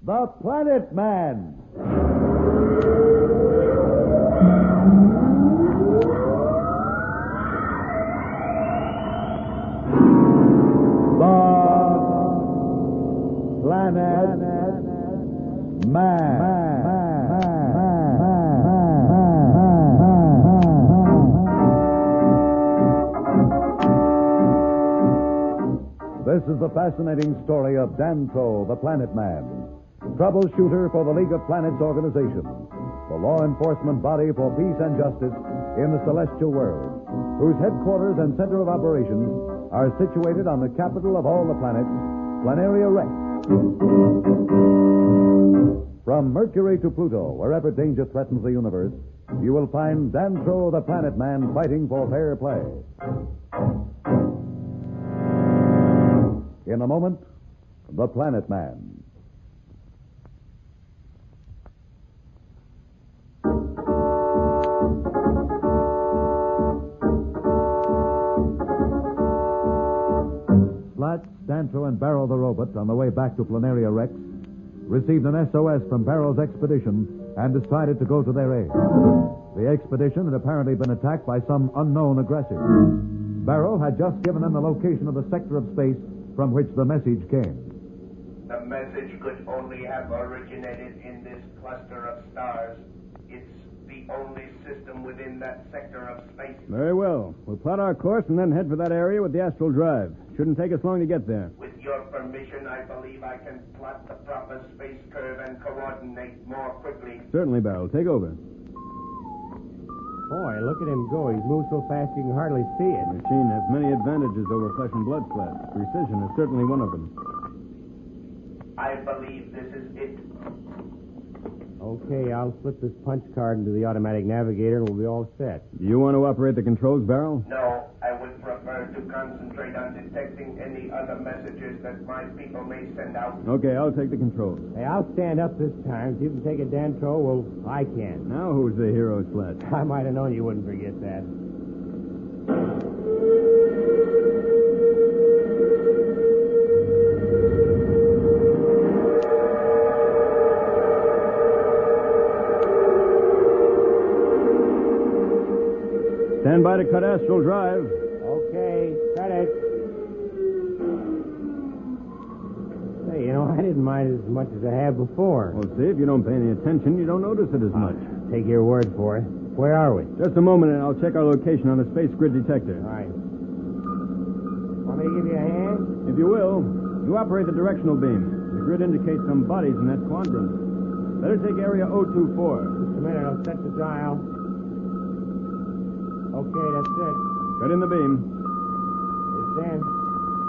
The Planet Man. Planet Man. This is the fascinating story of Dantro The Planet Man, troubleshooter for the League of Planets organization, the law enforcement body for peace and justice in the celestial world, whose headquarters and center of operations are situated on the capital of all the planets, Planteria Rex. From Mercury to Pluto, wherever danger threatens the universe, you will find Dantro the Planet Man fighting for fair play. In a moment, The Planet Man. Slats, Dantro, and Barrow the robot, on the way back to Planteria Rex, received an SOS from Barrows' expedition and decided to go to their aid. The expedition had apparently been attacked by some unknown aggressor. Barrow had just given them the location of the sector of space from which the message came. The message could only have originated in this cluster of stars. It's the only system within that sector of space. Very well. We'll plot our course and then head for that area with the astral drive. Shouldn't take us long to get there. With your permission, I believe I can plot the proper space curve and coordinate more quickly. Certainly, Barrow. Take over. Boy, look at him go. He's moved so fast you can hardly see it. The machine has many advantages over flesh and blood Slats. Precision is certainly one of them. I believe this is it. Okay, I'll slip this punch card into the automatic navigator and we'll be all set. Do you want to operate the controls, Barrow? No, I would prefer to concentrate on detecting any other messages that my people may send out. Okay, I'll take the controls. Hey, I'll stand up this time. If you can take a Dantro, well, I can. Now who's the hero, Slats? I might have known you wouldn't forget that. Stand by to cut astral drive. Okay, cut it. Hey, I didn't mind it as much as I have before. Well, see, if you don't pay any attention, you don't notice it as much. Take your word for it. Where are we? Just a moment, and I'll check our location on the space grid detector. All right. Want me to give you a hand? If you will, you operate the directional beam. The grid indicates some bodies in that quadrant. Better take area 024. Just a minute, I'll set the dial. Okay, that's it. Cut in the beam. It's in.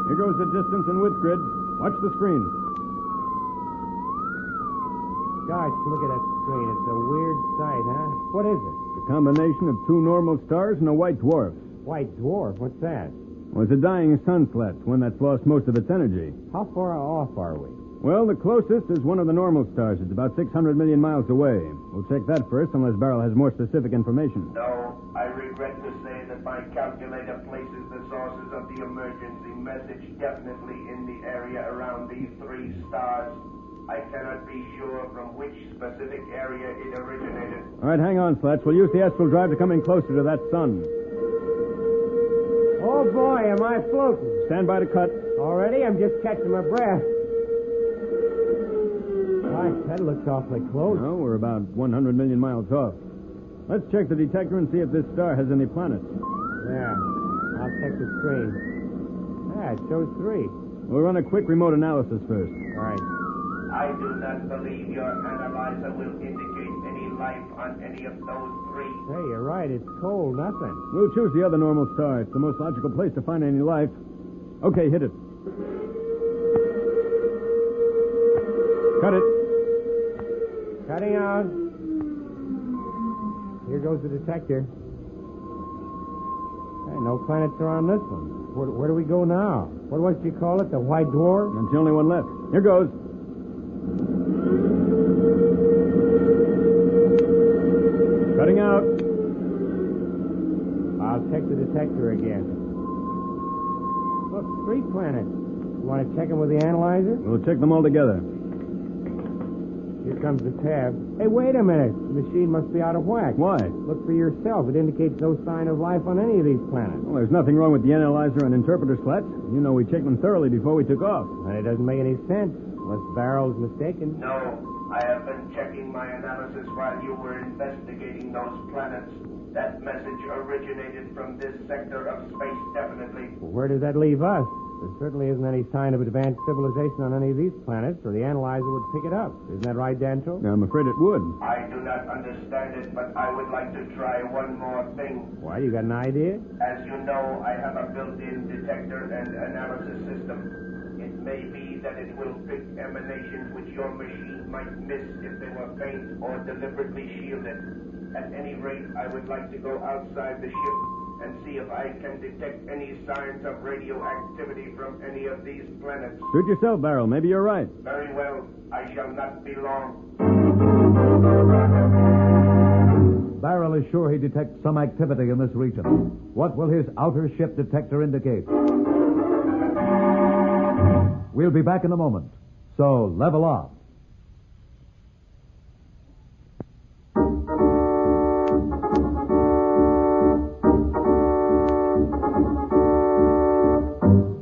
Here goes the distance and width grid. Watch the screen. Gosh, look at that screen. It's a weird sight, huh? What is it? A combination of two normal stars and a white dwarf. White dwarf? What's that? Well, it's a dying sun, Slats, one that's lost most of its energy. How far off are we? Well, the closest is one of the normal stars. It's about 600 million miles away. We'll check that first, unless Barrow has more specific information. No, I regret to say that my calculator places the sources of the emergency message definitely in the area around these three stars. I cannot be sure from which specific area it originated. All right, hang on, Slats. We'll use the astral drive to come in closer to that sun. Oh, boy, am I floating. Stand by to cut. Already? I'm just catching my breath. Gosh, that looks awfully close. No, we're about 100 million miles off. Let's check the detector and see if this star has any planets. Yeah, I'll check the screen. Yeah, it shows 3. We'll run a quick remote analysis first. All right. I do not believe your analyzer will indicate any life on any of those 3. Hey, you're right. It's cold. Nothing. We'll choose the other normal star. It's the most logical place to find any life. Okay, hit it. Cut it. Cutting out. Here goes the detector. Hey, no planets are on this one. Where do we go now? What was you call it? The white dwarf? That's the only one left. Here goes. Cutting out. I'll check the detector again. Look, 3 planets. You want to check them with the analyzer? We'll check them all together. comes the tab. Hey, wait a minute. The machine must be out of whack. Why? Look for yourself. It indicates no sign of life on any of these planets. Well, there's nothing wrong with the analyzer and interpreter slats. You know we checked them thoroughly before we took off. And it doesn't make any sense, unless Barrows mistaken. No, I have been checking my analysis while you were investigating those planets. That message originated from this sector of space, definitely. Well, where does that leave us? There certainly isn't any sign of advanced civilization on any of these planets, or the analyzer would pick it up. Isn't that right, Dantro? I'm afraid it would. I do not understand it, but I would like to try one more thing. Why, you got an idea? As you know, I have a built-in detector and analysis system. It may be that it will pick emanations which your machine might miss if they were faint or deliberately shielded. At any rate, I would like to go outside the ship and see if I can detect any signs of radioactivity from any of these planets. Suit yourself, Barrow. Maybe you're right. Very well. I shall not be long. Barrel is sure he detects some activity in this region. What will his outer ship detector indicate? We'll be back in a moment. So level off.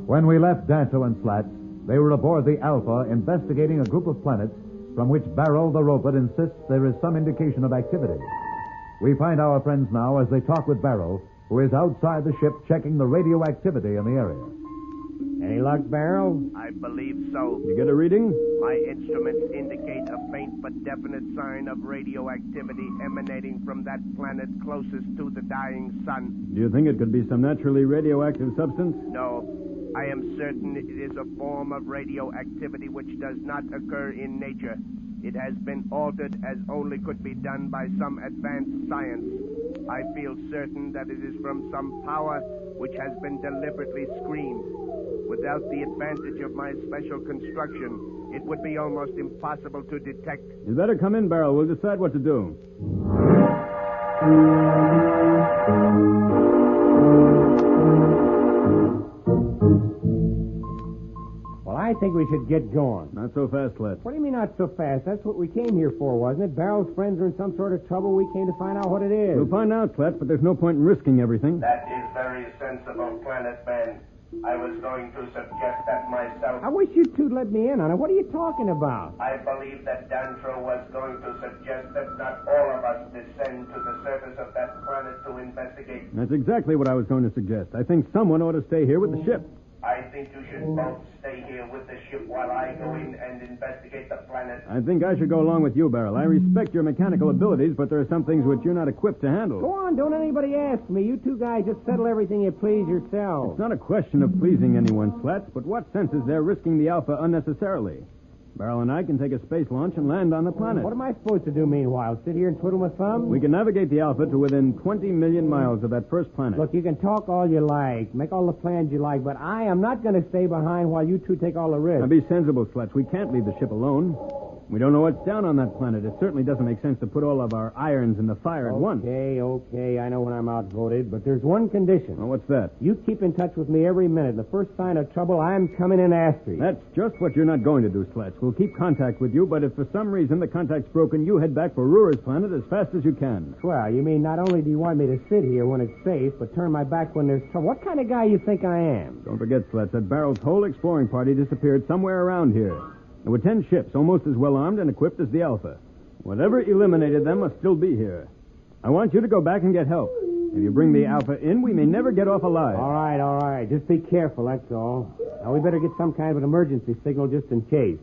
When we left Dantro and Slats, they were aboard the Alpha investigating a group of planets from which Barrow the robot insists there is some indication of activity. We find our friends now as they talk with Barrow, who is outside the ship checking the radioactivity in the area. Any luck, Barrow? I believe so. You get a reading? My instruments indicate a faint but definite sign of radioactivity emanating from that planet closest to the dying sun. Do you think it could be some naturally radioactive substance? No, I am certain it is a form of radioactivity which does not occur in nature. It has been altered as only could be done by some advanced science. I feel certain that it is from some power which has been deliberately screened. Without the advantage of my special construction, it would be almost impossible to detect. You'd better come in, Barrow. We'll decide what to do. Well, I think we should get going. Not so fast, Slats. What do you mean not so fast? That's what we came here for, wasn't it? Barrow's friends are in some sort of trouble. We came to find out what it is. We'll find out, Slats, but there's no point in risking everything. That is very sensible, Planet Man. I was going to suggest that myself. I wish you two'd let me in on it. What are you talking about? I believe that Dantro was going to suggest that not all of us descend to the surface of that planet to investigate. That's exactly what I was going to suggest. I think someone ought to stay here with the ship. I think you should both stay here with the ship while I go in and investigate the planet. I think I should go along with you, Barrel. I respect your mechanical abilities, but there are some things which you're not equipped to handle. Go on, don't anybody ask me. You two guys just settle everything you please yourselves. It's not a question of pleasing anyone, Slats, but what sense is there risking the Alpha unnecessarily? Barrel and I can take a space launch and land on the planet. What am I supposed to do meanwhile? Sit here and twiddle my thumbs? We can navigate the Alpha to within 20 million miles of that first planet. Look, you can talk all you like, make all the plans you like, but I am not going to stay behind while you two take all the risk. Now be sensible, Slats. We can't leave the ship alone. We don't know what's down on that planet. It certainly doesn't make sense to put all of our irons in the fire at once. Okay, I know when I'm outvoted, but there's one condition. Well, what's that? You keep in touch with me every minute. The first sign of trouble, I'm coming in after you. That's just what you're not going to do, Slats. We'll keep contact with you, but if for some reason the contact's broken, you head back for Rura's planet as fast as you can. Well, you mean not only do you want me to sit here when it's safe, but turn my back when there's trouble? What kind of guy you think I am? Don't forget, Slats, that Barrel's whole exploring party disappeared somewhere around here. There were 10 ships, almost as well armed and equipped as the Alpha. Whatever eliminated them must still be here. I want you to go back and get help. If you bring the Alpha in, we may never get off alive. All right. Just be careful, that's all. Now, we better get some kind of an emergency signal just in case.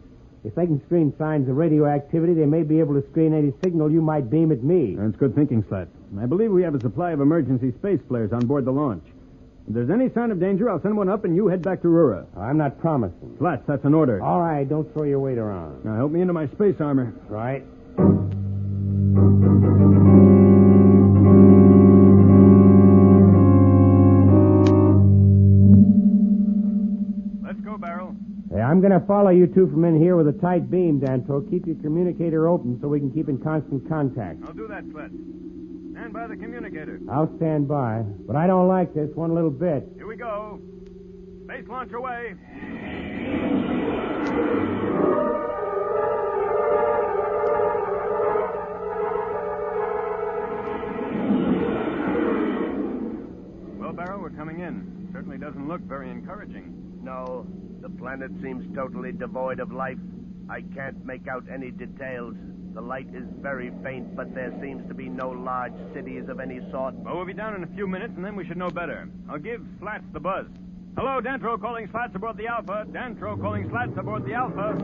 If they can screen signs of radioactivity, they may be able to screen any signal you might beam at me. That's good thinking, Slats. I believe we have a supply of emergency space flares on board the launch. If there's any sign of danger, I'll send one up and you head back to Rura. I'm not promising. Slats, that's an order. All right, don't throw your weight around. Now help me into my space armor. Right. Let's go, Barrel. Hey, I'm going to follow you two from in here with a tight beam, Dantro. Keep your communicator open so we can keep in constant contact. I'll do that, Slats. Stand by the communicator. I'll stand by, but I don't like this one little bit. Here we go. Space launch away. look very encouraging. No, the planet seems totally devoid of life. I can't make out any details. The light is very faint, but there seems to be no large cities of any sort. Well, we'll be down in a few minutes, and then we should know better. I'll give Slats the buzz. Hello, Dantro calling Slats aboard the Alpha. Dantro calling Slats aboard the Alpha.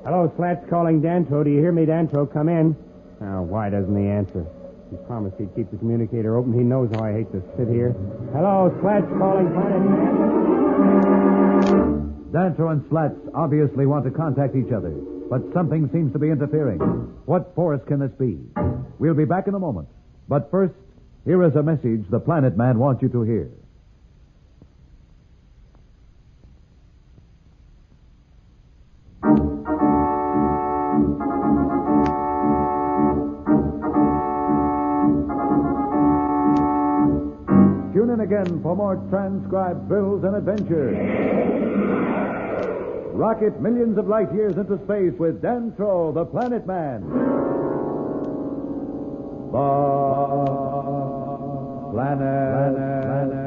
Hello, Slats calling Dantro. Do you hear me, Dantro? Come in. Oh, why doesn't he answer? He promised he'd keep the communicator open. He knows how I hate to sit here. Hello, Slats calling Planet Man. Dantro and Slats obviously want to contact each other, but something seems to be interfering. What force can this be? We'll be back in a moment. But first, here is a message the Planet Man wants you to hear. Tune in again for more transcribed thrills and adventures. Rocket millions of light years into space with Dantro, the Planet Man. The Planet